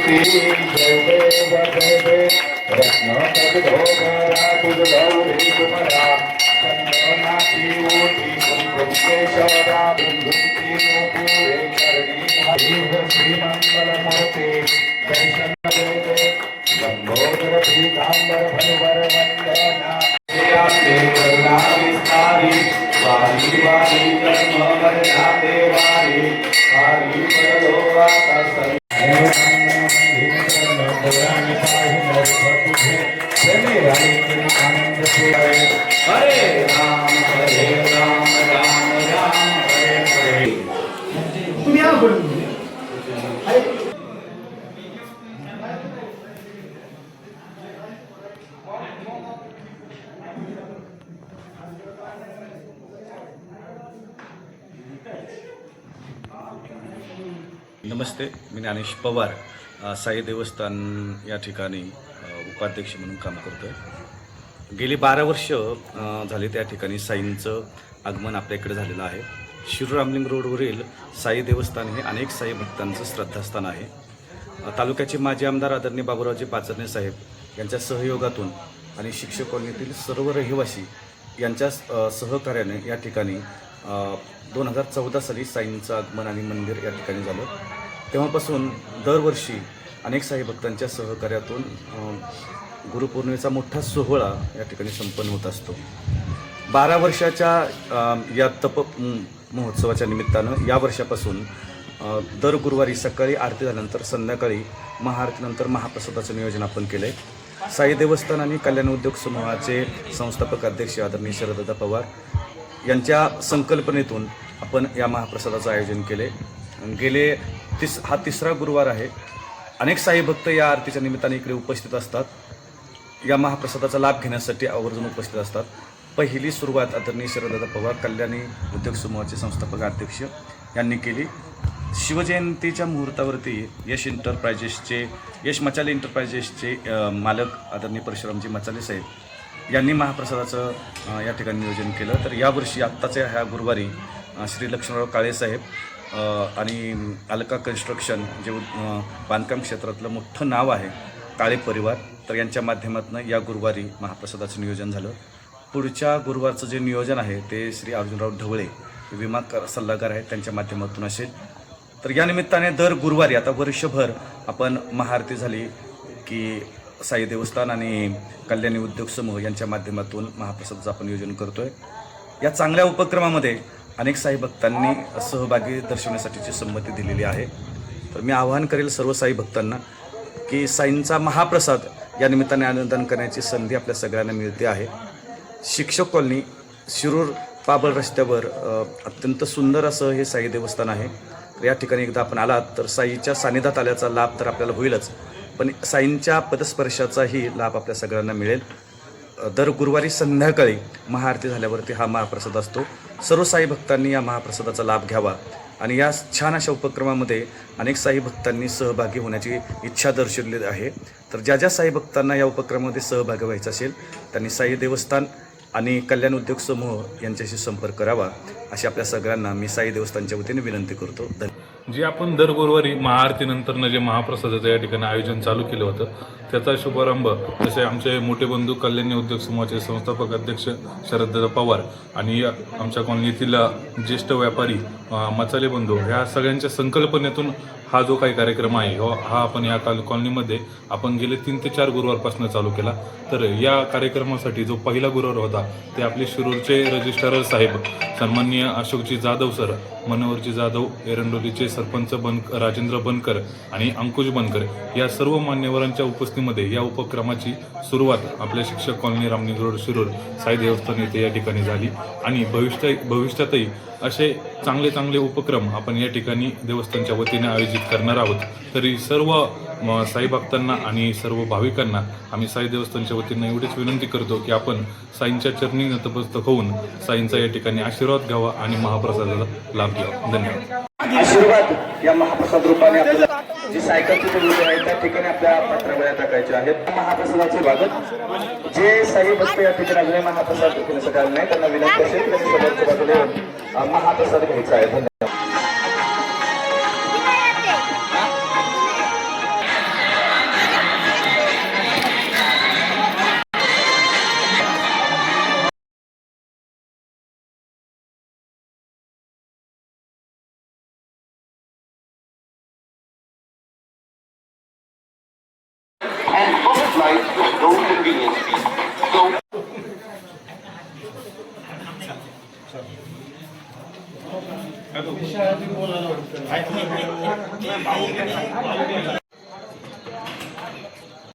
श्री जय देव रत्न तद्भोगरा तुझगौरी तुम्हाला चंदनाची ओटी कुंकुम केशवरा बिंदुंची नूपुरे करणी श्रीमंगल मूर्ती दर्शन देवे लंबोदर पीतांबर भनुवर वंदना करुणा विस्तारी वारी वारी जन्म मरना देवारी वारी परलो आता सरी हरे राम राम राम हरे हरे। नमस्ते, मी ज्ञानेश पवार साई देवस्थान या ठिकाणी उपाध्यक्ष म्हणून काम करतो आहे। गेली 12 वर्ष झाली त्या ठिकाणी साईंचं आगमन आपल्याकडे झालेलं आहे। शिरूर रामलिंग रोडवरील साई देवस्थान हे अनेक साई भक्तांचं श्रद्धास्थान आहे। तालुक्याचे माजी आमदार आदरणीय बाबुरावजी पाचरणे साहेब यांच्या सहयोगातून आणि शिक्षक कॉलनीतील सर्व रहिवासी यांच्या सहकार्याने या ठिकाणी 2014 साली साईंचं आगमन आणि मंदिर या ठिकाणी झालं। तेव्हापासून दरवर्षी अनेक साई भक्तांच्या सहकार्यातून गुरुपौर्णिमेचा मोठा सोहळा या ठिकाणी संपन्न होत असतो। 12 वर्षाच्या या तप महोत्सवाच्या निमित्तानं या वर्षापासून दर गुरुवारी सकाळी आरती झाल्यानंतर संध्याकाळी महाआरतीनंतर महाप्रसादाचं नियोजन आपण केलं आहे। साई देवस्थान आणि कल्याण उद्योग समूहाचे संस्थापक अध्यक्ष आदरणीय शरददादा पवार यांच्या संकल्पनेतून आपण या महाप्रसादाचं आयोजन केले। गेले हा तिसरा गुरुवार आहे। अनेक साई भक्त या आरतीच्या निमित्ताने इकडे उपस्थित असतात। या महाप्रसादाचा लाभ घेण्यासाठी आवर्जून उपस्थित असतात। पहिली सुरुवात आदरणीय शरददादा पवार कल्याणी उद्योग समूहाचे संस्थापक अध्यक्ष यांनी केली। शिवजयंतीच्या मुहूर्तावरती यश मचाले एंटरप्राइजेसचे मालक आदरणीय परशुरामजी मचाले साहेब यांनी महाप्रसादाचं या ठिकाणी नियोजन केलं। तर यावर्षी आत्ताच्या ह्या गुरुवारी श्री लक्ष्मणराव काळे साहेब आणि अलका कन्स्ट्रक्शन जे बांधकाम क्षेत्रातलं मोठं नाव आहे काळे परिवार, तर यांच्या माध्यमातून या गुरुवारी महाप्रसादाचं नियोजन झालं। पुढच्या गुरुवारचं जे नियोजन आहे ते श्री अर्जुनराव ढवळे विमा सल्लागार आहेत त्यांच्या माध्यमातून असेल। तर या निमित्ताने दर गुरुवारी आता वर्षभर आपण महाआरती झाली की साई देवस्थान आणि कल्याणी उद्योग समूह यांच्या माध्यमातून महाप्रसादाचं आपण नियोजन करतो आहे। या चांगल्या उपक्रमामध्ये अनेक साई भक्तांनी सहभागी दर्शवण्यासाठीची संमती दिलेली आहे। तर मी आवाहन करेल सर्व साई भक्तांना की साईंचा महाप्रसाद या निमित्ताने आनंदन करण्याची संधी आपल्या सगळ्यांना मिळते आहे। शिक्षक कॉलनी शिरूर पाबळ रस्त्यावर अत्यंत सुंदर असं हे साई देवस्थान आहे। या ठिकाणी एकदा आपण आलात तर साईच्या सानिध्यात आल्याचा लाभ तर आपल्याला होईलच, पण साईंच्या पदस्पर्शाचाही लाभ आपल्या सगळ्यांना मिळेल। दर गुरुवारी संध्याकाळी महाआरती झाल्यावरती हा महाप्रसाद असतो। सर्व साई भक्तांनी या महाप्रसादाचा लाभ घ्यावा आणि या छान अशा उपक्रमामध्ये अनेक साई भक्तांनी सहभागी होण्याची इच्छा दर्शवली आहे। तर ज्या ज्या साई भक्तांना या उपक्रमामध्ये सहभागी व्हायचं असेल त्यांनी साई देवस्थान आणि कल्याण उद्योग समूह यांच्याशी संपर्क करावा अशी आपल्या सगळ्यांना मी साई देवस्थानच्या वतीने विनंती करतो। धन्यवाद। जे आपण दर गुरुवारी महाआरतीनंतर जे महाप्रसादाचं या ठिकाणी आयोजन चालू केलं होतं त्याचा शुभारंभ जसे आमचे मोठे बंधू कल्याणी उद्योग समूहाचे संस्थापक अध्यक्ष शरददादा पवार आणि आमच्या कॉलनीतील ज्येष्ठ व्यापारी मचाले बंधू ह्या सगळ्यांच्या संकल्पनेतून हा जो काही कार्यक्रम आहे हा आपण या कॉलनीमध्ये आपण गेले 3 ते 4 गुरुवारपासून चालू केला। तर या कार्यक्रमासाठी जो पहिला गुरुवार होता ते आपले शिरूरचे रजिस्ट्रार साहेब सन्माननीय अशोकजी जाधव सर, मनोहरजी जाधव, एरंडोलीचे सरपंच राजेंद्र बनकर आणि अंकुश बनकर या सर्व मान्यवरांच्या उपस्थितीमध्ये या उपक्रमाची सुरुवात आपल्या शिक्षक कॉलनी रामलिंग रोड शिरूर साई देवस्थान येथे या ठिकाणी झाली आणि भविष्यातही असे चांगले चांगले उपक्रम आपण या ठिकाणी देवस्थानच्या वतीने आयोजित करणार आहोत। तरी सर्व साई भक्तांना आणि सर्व भाविकांना आम्ही साई देवस्थानच्या वतीने एवढीच विनंती करतो की आपण साईंच्या चरणी नतमस्तक होऊन साईंचा या ठिकाणी आशीर्वाद घ्यावा आणि महाप्रसादाचा लाभ घ्यावा। धन्यवाद। आशीर्वाद या महाप्रसाद रूपाने आपल्याला जी सायकलची प्रवृत्ती आहे त्या ठिकाणी आपल्या पत्रावळ्या टाकायच्या आहेत। महाप्रसादाचे स्वागत जे साई भक्त या ठिकाणी अजूनही महाप्रसाद घेण्यासाठी आले नाही त्यांना विनंती असेल की त्यांनी समोरच्या बाजूला महाप्रसाद घ्यायचा आहे। धन्यवाद। no convenience fee. So